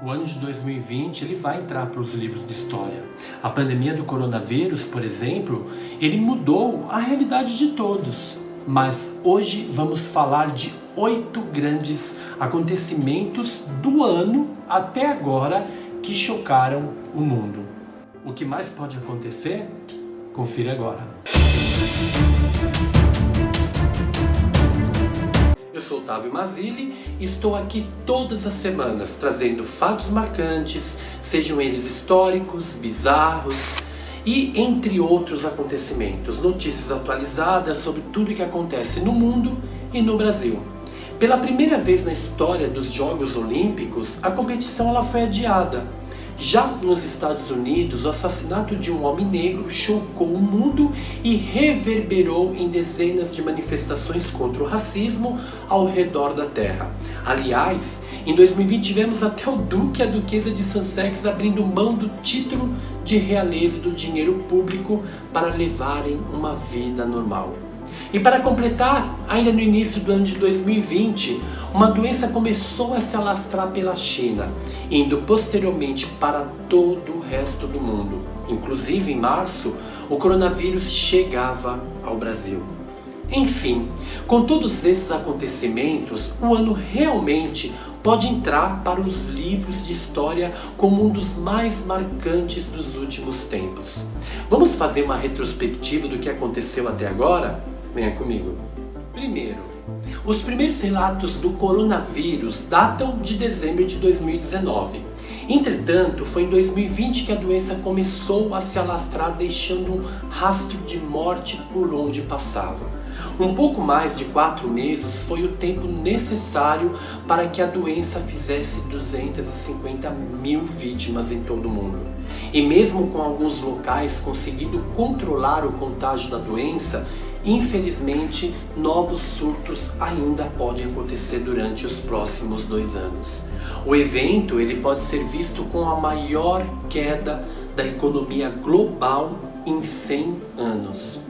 O ano de 2020 ele vai entrar para os livros de história. A pandemia do coronavírus, por exemplo, ele mudou a realidade de todos. Mas hoje vamos falar de 8 grandes acontecimentos do ano até agora que chocaram o mundo. O que mais pode acontecer? Confira agora. Eu sou Otávio Mazzilli e estou aqui todas as semanas trazendo fatos marcantes, sejam eles históricos, bizarros e entre outros acontecimentos, notícias atualizadas sobre tudo o que acontece no mundo e no Brasil. Pela primeira vez na história dos Jogos Olímpicos, a competição ela foi adiada. Já nos Estados Unidos, o assassinato de um homem negro chocou o mundo e reverberou em dezenas de manifestações contra o racismo ao redor da Terra. Aliás, em 2020 tivemos até o Duque e a Duquesa de Sussex abrindo mão do título de realeza e do dinheiro público para levarem uma vida normal. E para completar, ainda no início do ano de 2020, uma doença começou a se alastrar pela China, indo posteriormente para todo o resto do mundo. Inclusive, em março, o coronavírus chegava ao Brasil. Enfim, com todos esses acontecimentos, o ano realmente pode entrar para os livros de história como um dos mais marcantes dos últimos tempos. Vamos fazer uma retrospectiva do que aconteceu até agora? Venha comigo. Primeiro, os primeiros relatos do coronavírus datam de dezembro de 2019. Entretanto, foi em 2020 que a doença começou a se alastrar, deixando um rastro de morte por onde passava. Um pouco mais de 4 meses foi o tempo necessário para que a doença fizesse 250 mil vítimas em todo o mundo. E mesmo com alguns locais conseguindo controlar o contágio da doença, infelizmente, novos surtos ainda podem acontecer durante os próximos 2 anos. O evento ele pode ser visto como a maior queda da economia global em 100 anos.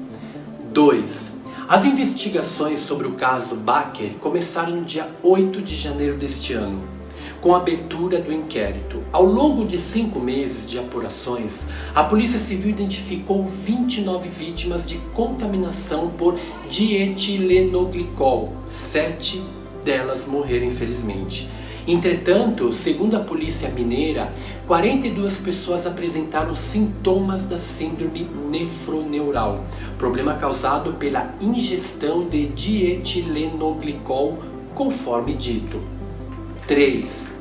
2. As investigações sobre o caso Baker começaram no dia 8 de janeiro deste ano, com a abertura do inquérito. Ao longo de 5 meses de apurações, a Polícia Civil identificou 29 vítimas de contaminação por dietilenoglicol. 7 delas morreram infelizmente. Entretanto, segundo a Polícia Mineira, 42 pessoas apresentaram sintomas da síndrome nefroneural, problema causado pela ingestão de dietilenoglicol, conforme dito. 3.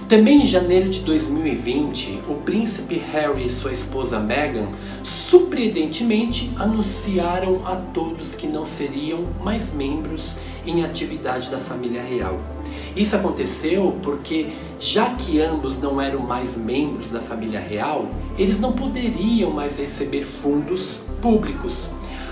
Também em janeiro de 2020, o príncipe Harry e sua esposa Meghan surpreendentemente anunciaram a todos que não seriam mais membros em atividade da família real. Isso aconteceu porque, já que ambos não eram mais membros da família real, eles não poderiam mais receber fundos públicos.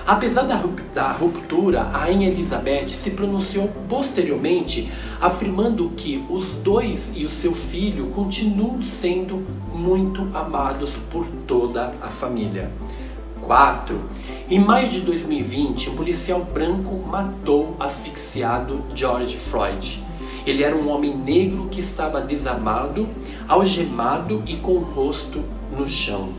Apesar da ruptura, a Rainha Elizabeth se pronunciou posteriormente, afirmando que os dois e o seu filho continuam sendo muito amados por toda a família. 4. Em maio de 2020, um policial branco matou asfixiado George Floyd. Ele era um homem negro que estava desarmado, algemado e com o rosto no chão.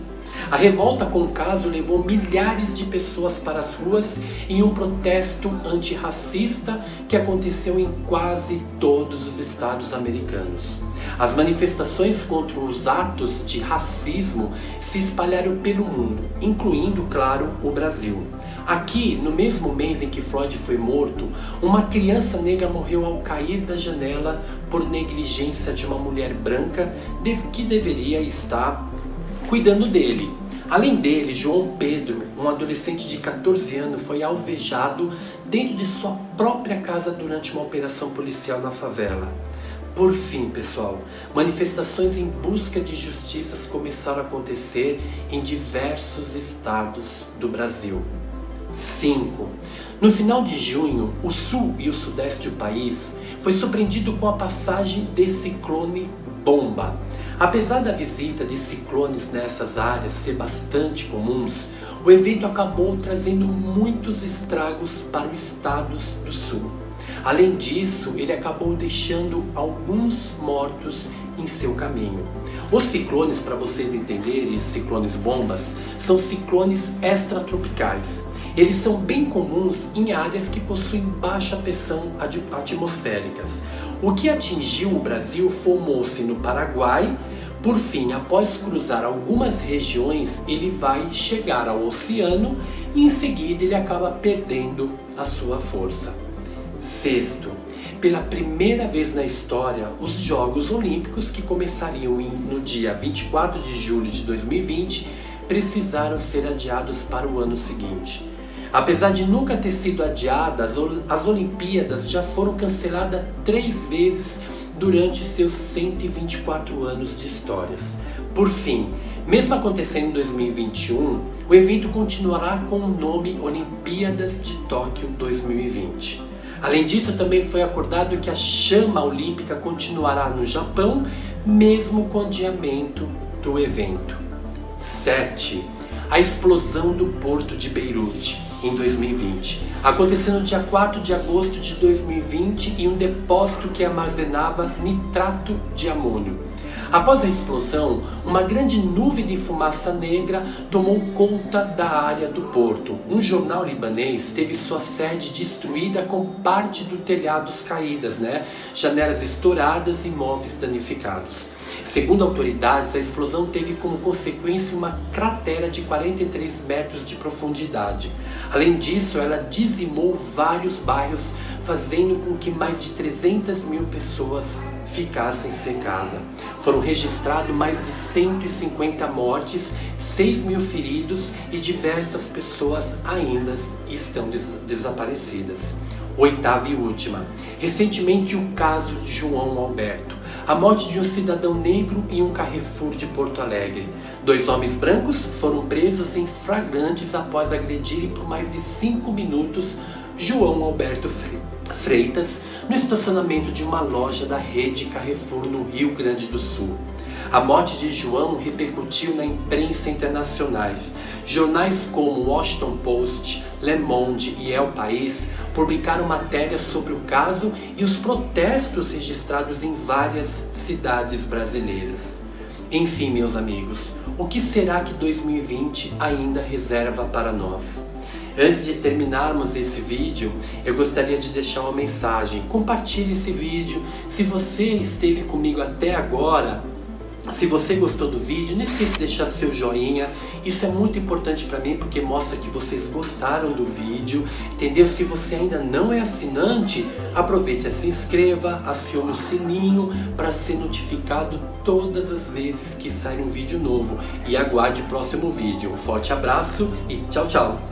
A revolta com o caso levou milhares de pessoas para as ruas em um protesto antirracista que aconteceu em quase todos os estados americanos. As manifestações contra os atos de racismo se espalharam pelo mundo, incluindo, claro, o Brasil. Aqui, no mesmo mês em que Floyd foi morto, uma criança negra morreu ao cair da janela por negligência de uma mulher branca que deveria estar cuidando dele. Além dele, João Pedro, um adolescente de 14 anos, foi alvejado dentro de sua própria casa durante uma operação policial na favela. Por fim, pessoal, manifestações em busca de justiças começaram a acontecer em diversos estados do Brasil. 5. No final de junho, o sul e o sudeste do país foi surpreendido com a passagem de ciclone Bomba. Apesar da visita de ciclones nessas áreas ser bastante comuns, o evento acabou trazendo muitos estragos para os estados do sul. Além disso, ele acabou deixando alguns mortos em seu caminho. Os ciclones, para vocês entenderem, ciclones bombas, são ciclones extratropicais. Eles são bem comuns em áreas que possuem baixa pressão atmosféricas. O que atingiu o Brasil formou-se no Paraguai. Por fim, após cruzar algumas regiões, ele vai chegar ao oceano e em seguida ele acaba perdendo a sua força. Sexto, pela primeira vez na história, os Jogos Olímpicos, que começariam no dia 24 de julho de 2020, precisaram ser adiados para o ano seguinte. Apesar de nunca ter sido adiadas, as Olimpíadas já foram canceladas 3 vezes durante seus 124 anos de histórias. Por fim, mesmo acontecendo em 2021, o evento continuará com o nome Olimpíadas de Tóquio 2020. Além disso, também foi acordado que a chama olímpica continuará no Japão, mesmo com o adiamento do evento. 7. A explosão do porto de Beirute, em 2020. Aconteceu no dia 4 de agosto de 2020 em um depósito que armazenava nitrato de amônio. Após a explosão, uma grande nuvem de fumaça negra tomou conta da área do porto. Um jornal libanês teve sua sede destruída com parte do telhados caídas, janelas estouradas e móveis danificados. Segundo autoridades, a explosão teve como consequência uma cratera de 43 metros de profundidade. Além disso, ela dizimou vários bairros, fazendo com que mais de 300 mil pessoas ficassem sem casa. Foram registrados mais de 150 mortes, 6 mil feridos e diversas pessoas ainda estão desaparecidas. 8ª e última. Recentemente, o caso de João Alberto. A morte de um cidadão negro em um Carrefour de Porto Alegre. 2 homens brancos foram presos em flagrantes após agredirem por mais de 5 minutos João Alberto Freitas no estacionamento de uma loja da rede Carrefour no Rio Grande do Sul. A morte de João repercutiu na imprensa internacionais. Jornais como Washington Post, Le Monde e El País publicaram matérias sobre o caso e os protestos registrados em várias cidades brasileiras. Enfim, meus amigos, o que será que 2020 ainda reserva para nós? Antes de terminarmos esse vídeo, eu gostaria de deixar uma mensagem. Compartilhe esse vídeo. Se você esteve comigo até agora, se você gostou do vídeo, não esqueça de deixar seu joinha. Isso é muito importante para mim porque mostra que vocês gostaram do vídeo, entendeu? Se você ainda não é assinante, aproveite e se inscreva, acione o sininho para ser notificado todas as vezes que sair um vídeo novo. E aguarde o próximo vídeo. Um forte abraço e tchau, tchau!